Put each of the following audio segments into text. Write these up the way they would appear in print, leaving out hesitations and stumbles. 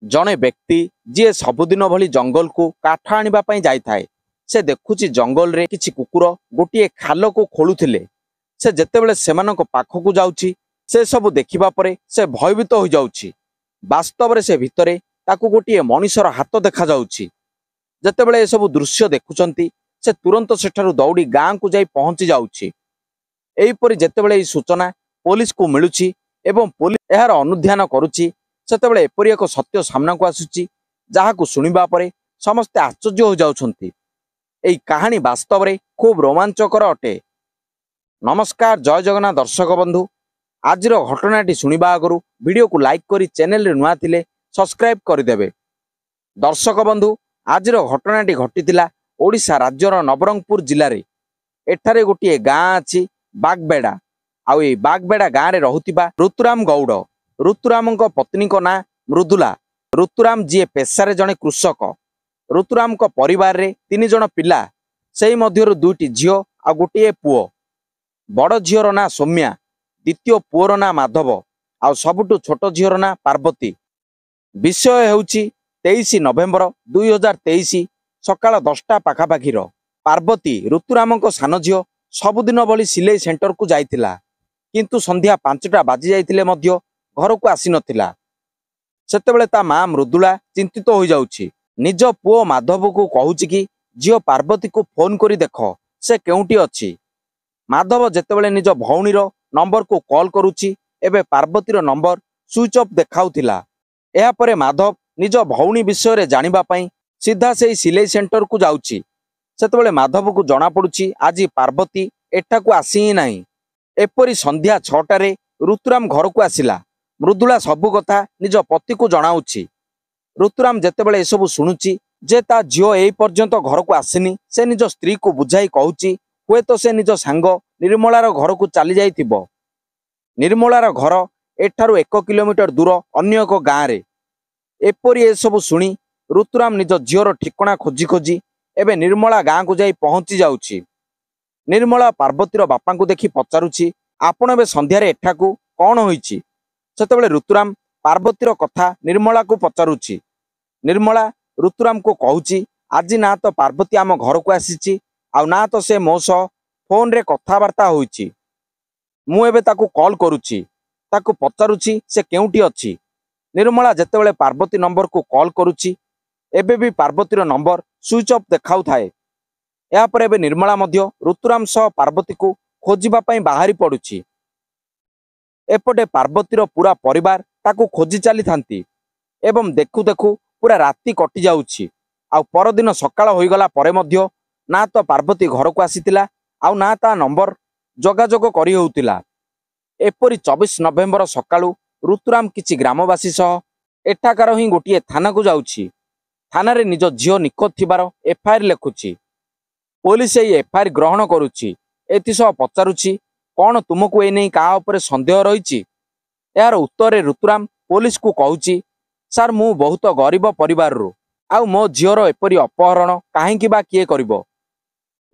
जड़े व्यक्ति जी सबुदिन भली जंगल को काठ आने जाए से देखुची जंगल रे किछि कुकुर गोटे खाल को खोलुथिले। से जेतेबेले सेमानक पाखकु जाउची से सब देखिबा परे से भयभीत हो जाउची। वास्तव रे से भितरे ताकू गोटे मनीषर हाथ देखा जाउची। जेतेबेले ए सब दृश्य देखुचंती से तुरंत सेठारु दौड़ी गाँ को जाई पहुंची जाउची। एहीपरि जेतेबेले ई सूचना पुलिस को मिलुची एवं पुलिस एहार अनुध्यान करुची सेतेबेले एपरि एक सत्य सामना को आसुची जाहाकु सुनिबा परे समस्ते आश्चर्य हो जाउछंती। एई कहानी वास्तव रे खूब रोमांचकर अटे। नमस्कार, जय जगन्नाथ दर्शक बंधु। आज घटनाटी सुनिबा आगरु वीडियो को लाइक करी चैनल रे नुआ थिले सब्सक्राइब करदेवे। दर्शक बंधु, आज घटनाटी घटीथिला ओडिशा राज्यर नवरंगपुर जिले रे। एठारे गोटे गाँ अछि बागबेड़ा। आउ ए बागबेड़ा गाँ रे रहुतिबा ऋतुराम गौड़। ऋतुराम पत्नी को ना मृदुला। ऋतुराम जी पेशारे जड़े कृषक। ऋतुराम परिवार रे 3 जण पिला, सेही मध्यरु 2टी झियो आ गोटे पुओ। बड़ झियोर ना सौम्या, द्वितीय पुओर ना माधव, आ सबुठु छोट झियोर ना पार्वती। विषय हेउची 23 नवेम्बर 2023 सकाळ 10टा पाखापाखीर। पार्वती ऋतुराम सान झियो सबुदिन भली सिलाई सेंटर को जाइतिला, किंतु संध्या 5टा बाजी जाइतिले मध्य घर को आसी नथिला। सेतेबेले ता मां मृदुला चिंतित हो जाउची। निज पुओ माधव को कहूची कि झियो पार्वती को फोन करी देख से केउटी अछि। माधव जेतेबेले निज भौणीर नंबर को कॉल करूची एबे पार्वतीर नंबर स्विच ऑफ देखाउथिला। एहा परे माधव निज भौणी विषय रे जानिबा पई सीधा से सिलाई सेंटर को जाउची। सेतेबेले माधव को जना पड़ुची आज पार्वती एठा को आसी ही नाही। एपरी संध्या 6टा रे ऋतुराम घर को आसिला। मृदुला सबु कथा निज पति को जनाउची। ऋतुराम जेतेबेले एसबु शुणुची जे ता झियो एई पर्यंत घर को आसिनी, से निज स्त्री को बुझाई कहूची हुए तो से निज सांग निर्मलार घर को चली जाइथिबो। निर्मलार घर एठारु 1 किलोमीटर दूर अन्य एक गाँ रे। एपरी एसबु शुणी ऋतुराम निज झियोर ठिकणा खोजी खोजी एबे निर्मला गाँ को जाई पहुंची जाउची। निर्मला पार्वतीर बापा को देखि पचारुची, आपण एबे संध्या रे एठा को कौन होईची। सेतेबेले ऋतुराम पार्वतीर कथा निर्मला को पचारुची। निर्मला ऋतुराम को कहूची आज ना तो पार्वती आम घर को आसीची, आ ना तो से मो सह फोन रे कथावार्ता होईची। मु एबे ताकू कॉल करूची, ताकू पचारुची से केउटी अछि। निर्मला जेतेबेले पार्वती नंबर को कॉल करूची एबे भी पार्वतीर नंबर स्विच ऑफ देखाउ थाए। या पर एबे निर्मला मध्य ऋतुराम सह पार्वती को खोजिबा पई बाहरी पडुची। एपटे पार्वतीर पूरा परिवार ताकू खोजी चली थांती एवं देखु देखु पूरा राति कटि जाउची। आ परदिन सकाळ होईगला परे मध्य ना तो पार्वती घर को आसीतिला, आ ना ता नंबर जोगाजोग करी होउतिला। एपरी 24 नवेम्बर सकाळू ऋतुराम किछि ग्रामवासी सह एठाकार ही गोटे थाना को जाउची। थाना रे निज झियो निखोज थिबार एफआईआर लेखुची। पुलिस एई एफआईआर ग्रहण करुची। एथिसह पचारुची कौन तुमको ए नहीं का ऊपर संदेह रही। यार उत्तर ऋतुराम पुलिस को कहूची, सार मु बहुत गरीब परिवार रू, आउ मो झियोर एपरी अपहरण काहेकि बा किए करिवो।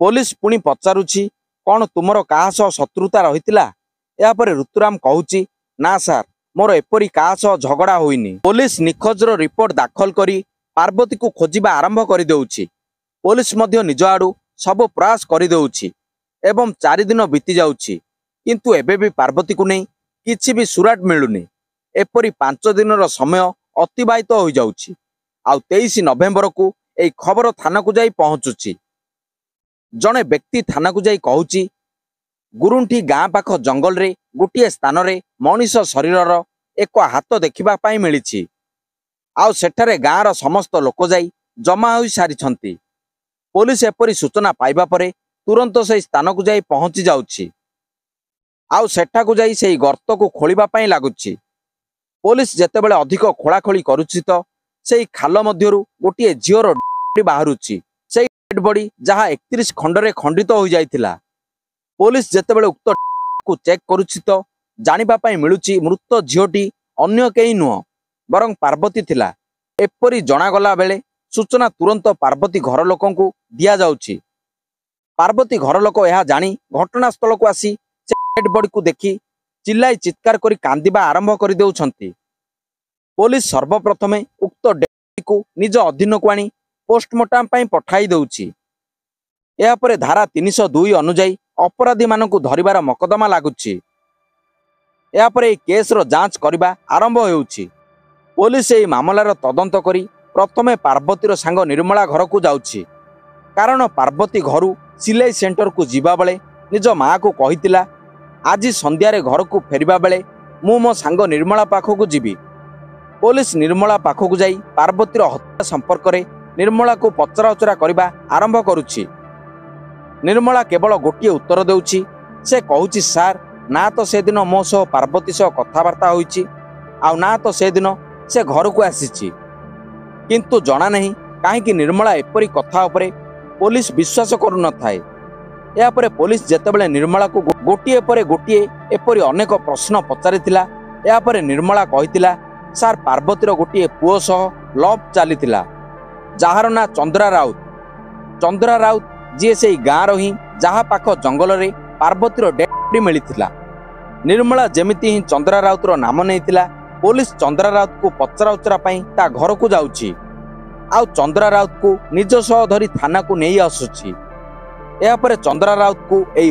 पुलिस पुणी पचारुची कौन तुमर काहा सह शत्रुता रहितिला। या पर ऋतुराम कहूची, ना सार मोर एपरी काहा सह झगड़ा होइनी। पुलिस निखोजर रिपोर्ट दाखल करी पार्वती को खोजिबा आरंभ करि देउची। पुलिस मध्य निज आडू सब प्रयास करि देउची एवं 4 दिन बीती जाउची, किंतु एबे भी पार्वती को नहीं किछि भी सुराट मिलुनी। एपरी 5 दिनर समय अतिबाहित हो जाउची। आ 23 नवेम्बर को एई खबर थाना को जाई पहुंचुची। जड़े व्यक्ति थाना को जाई कहूची गुरुंठी गाँ पाख जंगल रे गोटे स्थान रे मनीष शरीरर एक हाथ देखिबा पाई मिलिछि। आउ सेठारे गाँर समस्त लोक जाई जमा होई सारिछंती। पुलिस एपरी सूचना पाइबा परे तुरंत से स्थान को जाई पहुंची जाउची। आउ सेठा को जाई सेई गर्त को खोलिबा पाई लागुची। पुलिस जेतेबेले अधिक खोलाखोली करुची तो सेई खाल मध्यरु गोटे झियोर बाहरुची। सेई डेड बॉडी जहा 31 खंडरे खंडित हो जाइतिला। पुलिस जेतेबेले उक्त को चेक करुची तो जानिबा पाई मिलुची मृत झियोटी अन्य केही नुह बरं पार्वती थिला। एपरी जणागला बेले सूचना तुरंत पार्वती घर लोकों को दिया जाउची। पार्वती घर लोक यह जानी घटनास्थल को आसी डेड बॉडी को देखी चिल्लाई चित्कार करी कांदिबा आरंभ कर देउछंती। पुलिस सर्वप्रथमे उक्त डेड को निज अधीन को आनी पोस्टमार्टम पई पठाई दउछि। या परे धारा 302 अनुଯାयी अपराधी मानकु धरिबार मकदमा लागुछि। या परे ए केस रो जांच करबा आरंभ हेउछि। पुलिस एई मामलार तदंत करी प्रथमे पार्वतीर सांग निर्मला घर को जाउछि, कारण पार्वती घरु सिलाई सेंटर को जीवा बेले निज माँ को कहितिला आज संध्यारे घर को फेरिबा बेले मु मो सांग निर्मला पाखकु जीवी। पुलिस निर्मला पाखकु जाई पार्वतीर हत्या संपर्क रे निर्मला को पचराउचरा करबा आरंभ करुछि। निर्मला केवल गोटे उत्तर देउछि। से कहूछि सार ना तो से दिन मो सह पार्वती सह कथाबार्ता होइछि आउ ना तो से दिन से घर को आसीछि, किंतु जना नहीं काहेकि निर्मला एपरी कथा उपरे पुलिस विश्वास करू न थाए। या परे पुलिस जेतेबेले निर्मला को गोटिए परे गोटिए एपरी अनेक प्रश्न पचारिथिला। या परे निर्मला कहिथिला सार पार्वतीर गोटिए पुओ सह लव चलीथिला जहार ना चंद्रा राउत। चंद्रा राउत जी से गाँव रही जहा पाख जंगल रे पार्वतीर डेड मिलिथिला। निर्मला जेमिति ही चंद्रा राउतर नाम नेइथिला। पुलिस चंद्रा राउत को पचराउचरा पई ता घर को जाउछि आउ चंद्रा राउत को निज सह धरी थाना को नहीं आसुछि। या परे चंद्रा राउत को एई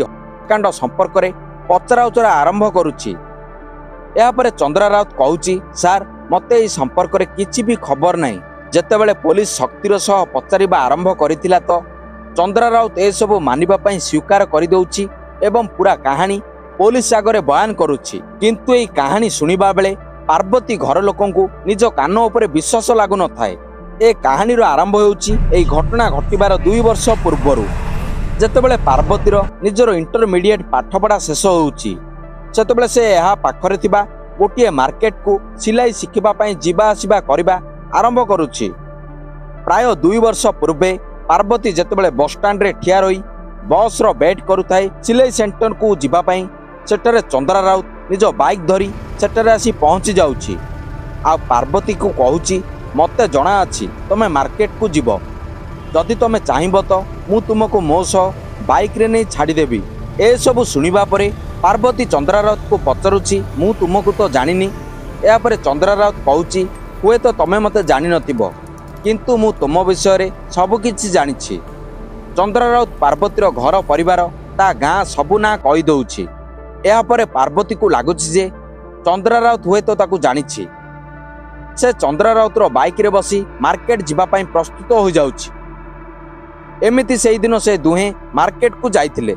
कांड संपर्क रे पचराउचरा आरंभ करुछि। या परे चंद्रा राउत कहूछि सार मते एई संपर्क रे किछि भी खबर नाही। जेतेबेले पुलिस शक्तिर सह पचारिबा आरंभ करिथिला तो चंद्रा राउत ए सब मानिबा पई स्वीकार करि दउछि एवं पूरा कहानी पुलिस आगरे बयान करुछि। किंतु एई कहानी सुनिबा बेले पार्वती घर लोकंकु निज कान उपरे विश्वास लागु न थाए। ए कहानी रो आरंभ होउछि एई घटना घटिबार 2 वर्ष पूर्वरु जेतेबेले पार्वतीर निजर इंटरमीडिएट पाठपढ़ा शेष होउछि। सेतेबेले से एहा पाखरे थिबा गोटिए मार्केट को सिलाई शिखिबा पई जीवा आसीबा करिबा आरंभ करुछि। प्राय 2 वर्ष पूर्वे पार्वती जेतेबेले बस स्टैंड रे ठिया रही बस रो वेट करुथाए सिलाई सेंटर को जीवा पई सेटरे चंद्रा राउत निज बाइक धरी सेटरे आसी पहुंची जाउछि। आ पार्वती को कहूछि मते जणा अछि तमे मार्केट को जीवो, जदि तमे चाहिबो तो मु तुमको मो सह बाइक रे नै छाड़ी देबी। ए सब सुनिबा परे पार्वती चंद्रा राउत को पचरुछि मु तुमको तो जानिनी। या परे चंद्रा राउत कहूछि हुए तो तमे मते जानि नथिबो, किंतु मु तुम विषय रे सब किछि जानिछि। चंद्रा राउत पार्वतीर घर परिवार ता गाँ सबु ना कहि दउछि। या परे पार्वती को लागुछि जे चंद्रा राउत हुए तो ताकू जानिछि। से चंद्रा राउतर बाइक रे बसी मार्केट जीवा पई प्रस्तुत हो जाउछि। एमिति सेही दिन से दुहे मार्केट को जाइथिले।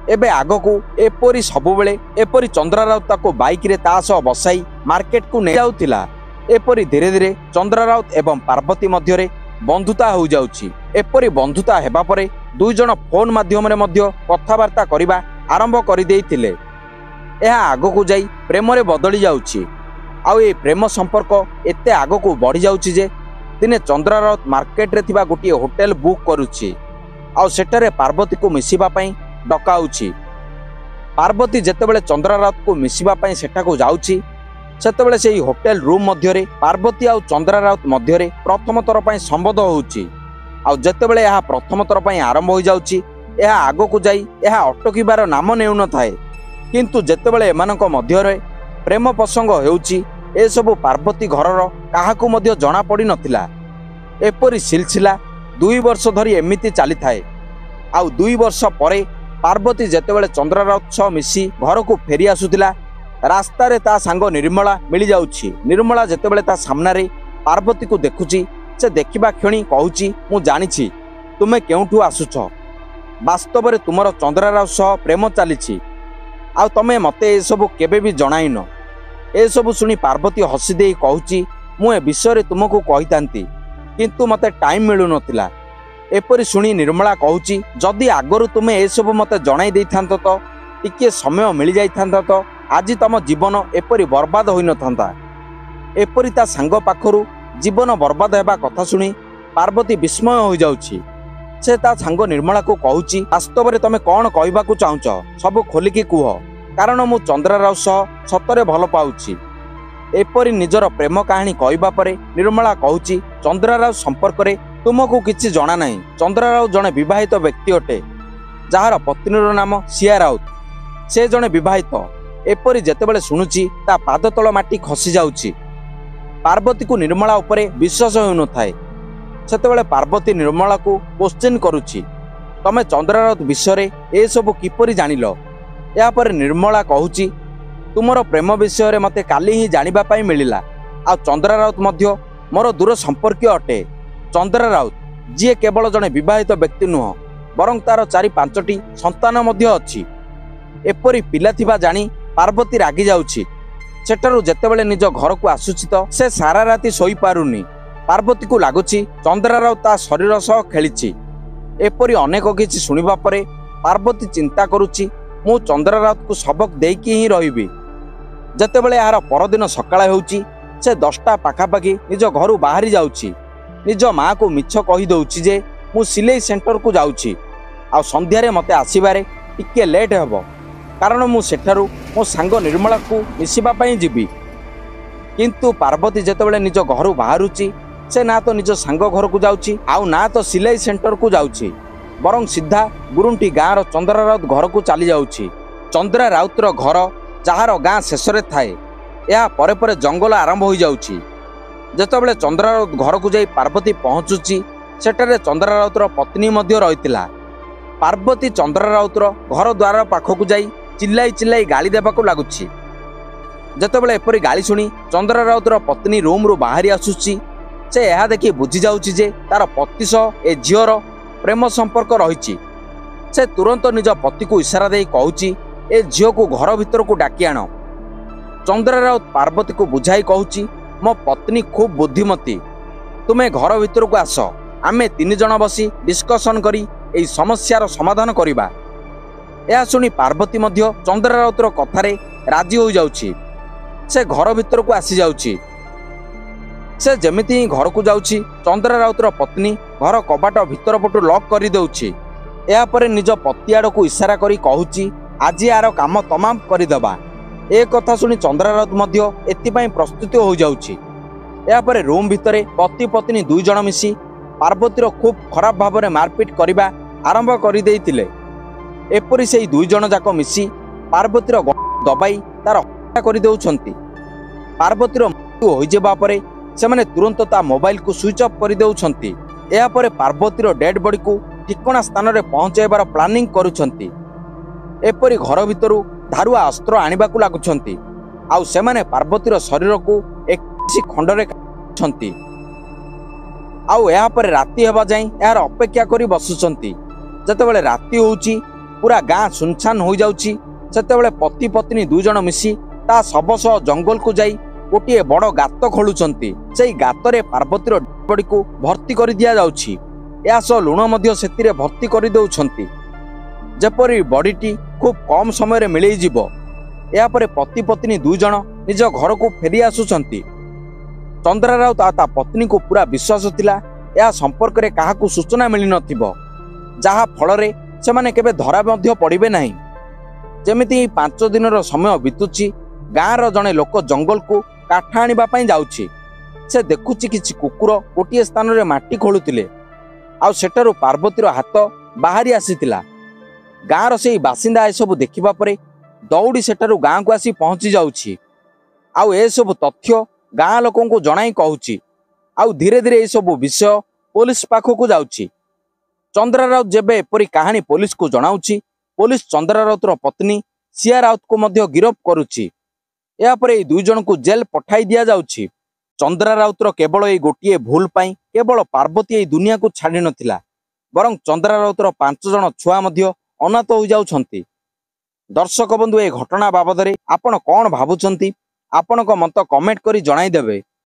एबे आगो को एपरी सबु बेले एपरी चंद्रा राउत ताको बाइक रे ता सह बसाई मार्केट को नै जाउथिला। एपरी धीरे धीरे चंद्रा राउत एवं पार्वती मध्य रे बंधुता हो जाउछि। एपरी बंधुता हेबा परे दुई जण फोन माध्यम रे मध्य कथाबार्ता करिबा आरंभ करि देइथिले। एहा आगो को जाई प्रेम रे बदली जाउछि। आउ ए प्रेम संपर्क एते आगो को बढ़ी जाउछि जे दिने चंद्रा राउत मार्केट रे थिबा गोटिए होटल बुक करुछि आउ सेटरे पार्वती को मिसिबा पई डकाउछि। पार्वती जेतेबेले चंद्रा राउत को मिसिबा पई सेटा को जाउछि सेतेबेले सेही होटल रूम मध्य रे पार्वती आउ चंद्रा राउत मध्य रे प्रथम थर पई संबंध होउछि। आउ जेतेबेले एहा प्रथम थर पई आरंभ हो जाउछि एहा आगो को जाई एहा अटकिबार नाम नेउ न थाए। किंतु जेतेबेले एमानक मध्य रे प्रेम प्रसंग हेउछि ए सब पार्वती घरर काहाकू मध्य जणा पड़ी नथिला। एपरी सिलसिला 2 वर्ष धरी एमिति चली थाए। आउ 2 वर्ष परे पार्वती जेतेबेले चंद्रा राउत सह मिसी घर को फेरी आसुथिला रास्ता रे ता सांग निर्मला मिली जाउछि। निर्मला जेतेबेले ता सामना रे पार्वती को देखुछि से देखिबा क्षणी कहूछि मु जानिछि तुमे केउठु आसुछ। वास्तव रे तुमर चंद्रा राउत सह प्रेम चलीछि आउ तमे मते ए सब केबे भी जणाइनो। ए सब सुनी पार्वती हसी देई कहूछि मु ए विषय तुमको कहितांती किंतु मते टाइम मिलु नथिला। एपरी सुनी निर्मला कहूछि जदि आगरु तुमे ए सब मते जणाई देइथांत तो टिके समय मिल जाइथांत तो आज तम जीवन एपरी बर्बाद होई नथांता। एपरी ता सांग पाखरु जीवन बर्बाद हेबा कथा सुनी पार्वती विस्मय हो जाउछि। से ता सांग निर्मला को कहूछि वास्तव रे तमे कोन कहबाकू चाहुछ सब खोलिकी कुह, कारण मु चंद्रा राउत सह सतरे भल पाउछि। एपरी निजर प्रेम कहानी कहबा परे निर्मला कहूछि चंद्रा राउत संपर्क रे तुमको किछि जणा नाही। चंद्रा राउत जणे विवाहित व्यक्ति अटे जार पत्नीर नाम सिया राउत। से जणे विवाहित। एपरी जेतेबेले सुनुछि ता पाद तळ माटी खसी जाउछि। पार्वती को निर्मला उपरे विश्वास हो न थाए। सेतेबेले पार्वती निर्मला को क्वेश्चन करुछि, तमे चंद्रराउत विषय ए सब किपरि जानिलो? या पर निर्मला कहूची, तुमर प्रेम विषय रे मते काली ही जानिबा पाई मिलिला। आ चंद्रराउत मध्य मोर दूर संपर्कीय अटे। चंद्रराउत जी केवल जने विवाहित व्यक्ति नुह, बरं तार 4-5टी संतान मध्य अछि। एपरि पिला थिबा जानी पार्वती रागी जाउछि। सेठारु जेतेबेले निज घर को आसुछि तो से सारा राति सोई पारुनी। पार्वती को लागुछि चंद्रराउत ता शरीर सह खेलिछि। एपरि अनेक किछि सुनिबा परे पार्वती चिंता करुछि, मु चंद्रराउत को सबक देकी ही रहिबी। जेतेबेले यार परदिन सकाळ होउछि, से 10टा पाखापाखि निज घर बाहरी जाउछि। निज माँ को मिछ कही दउछि जे मु सिलाई सेंटर को जाउछि, आ संध्यारे मते आसीबारे टिके लेट हेबो, कारण मु सेठारु मो सांग निर्मला को मिसिबा पई जिबी। किंतु पार्वती जेतेबेले निज घर बाहरुछि, से ना तो निज सांग घर को जाउछि, आउ ना तो सिलाई सेंटर को जाउछि, बरं सीधा गुरुंटी गाँर चंद्रराउत घर को चली जाउछि। चंद्रराउतर घर जहार गाँ शेषरे थाए, या परे परे जंगल आरंभ हो जाउछि। जेतेबेले चंद्रराउत घर को जाई पार्वती पहुंचुछि, सेठारे चंद्रराउतर पत्नी मध्य रहितिला। पार्वती चंद्रराउतर घर द्वार पाखकु जाई चिल्लाई चिल्लाई गाली देबाकू लागुछि। जेतेबेले एपरि गाली सुनी चंद्रराउतर पत्नी रूम रु बाहरी आसुछि, से यह देखि बुझी जाउछि जे तार पति सह ए झियर प्रेम संपर्क रहिछि। से तुरंत निज पति को इशारा देई कहूछि, ए झियो को घर भीतर को डाकी आण। चंद्रराउत पार्वती को बुझाई कहूछि, मो पत्नी खूब बुद्धिमती, तुमे घर भीतर को आस, आमे 3 जण बसी डिस्कशन करी एई समस्यार समाधान करिबा। यह सुनी पार्वती मध्य चंद्रराउतर कथारे राजी हो जाउछि। से घर भीतर को आसी जाउछि। से जेमिति ही घर को जाउछि, चंद्रराउतर पत्नी घर कबाट भीतर पटु लॉक करी देउछि। या परे निज पति आड़ को इशारा करी कहूछि, आज यार काम तमाम करी दबा। ए कथा सुनी चंद्रराउत मध्य एतिपाई प्रस्तुति हो जाउछि। या परे रूम भितरे पति पत्नी 2 जण मिसी पार्वतीर खूब खराब भाव में मारपिट करने आरंभ कर देइतिले। एपरि से 2 जण जाक मिसी पार्वतीर दबाई तार हत्या कर देउछंती। पार्वतीर मृत्यु हो जेबा परे सेमाने तुरंत ता मोबाइल को स्विच ऑफ कर देउछंती। एहा परे पार्वतीर डेड बॉडी को ठिकणा स्थान रे पहुंचाइबार प्लानिंग करूछंती। एपरि घर भितरु धारुआ अस्त्र आनिबा को लागुछंती, आउ सेमाने पार्वतीर शरीर को 21 खंडरे काटुछंती। आउ यहाँ पर राति हेबा जाई यार अपेक्षा करी बसुचंती। जेतेबेले राति होउची, पूरा गाँ सुनसान हो जाउची, सेतेबेले पति पत्नी 2 जण मिसी ता शव सह जंगल को जाई गोटे बड़ गात खोलुचंती। सेई गातरे पार्वतीर बॉडी को भर्ती कर दिया जाउची। या सह लुण मध्य सेतिरे भर्ती कर देउछंती, जेपरि बॉडीटी खूब कम समय रे मिलई जिवो। या परे पति पत्नी 2 जण निज घर को फेरी आसुचंती। चंद्रराउत ता पत्नी को पूरा विश्वास थिला या संपर्क रे काहाकू सूचना मिली नथिबो, जहा फल रे सेमाने केबे धरा मध्य पड़िबे नाही। जेमिति 5 दिन समय बीतुची, गाँर जड़े लोक जंगल को काठ आनिबा पई जाउची। से देखुची किछि कुकुर गोटे स्थान रे माटी खोलुतिले, आउ सेठारु पार्वतीर हाथ बाहरी आसीतिला। गाँर से बासिंदा ए सब देखिबा परे दौड़ी सेठारु गाँ को आसी पहुंची जाउची। आउ ए सब तथ्य गाँ लोकों को जणाई कहूची। आउ धीरे धीरे ए सब विषय पुलिस पाखकू जाउची। चंद्रराउत जेबे एपरी कहानी पुलिस को जणाउची, पुलिस चंद्रराउतर पत्नी सिया राउत को मध्य गिरफ करुची। या परे 2 जण को जेल पठाई दिया जाउची। चंद्रराउतर केवल ए गोटिए भूल पाई केवल पार्वती ए दुनिया को छाड़ी नथिला, बरं चंद्रराउतर 5 जण छुआ मध्य अनाथ हो जाउछंती। दर्शक बंधु, ए घटना बाबद आपण कोन भाबुछंती? आपणक मत कमेंट करी जणाई देबे।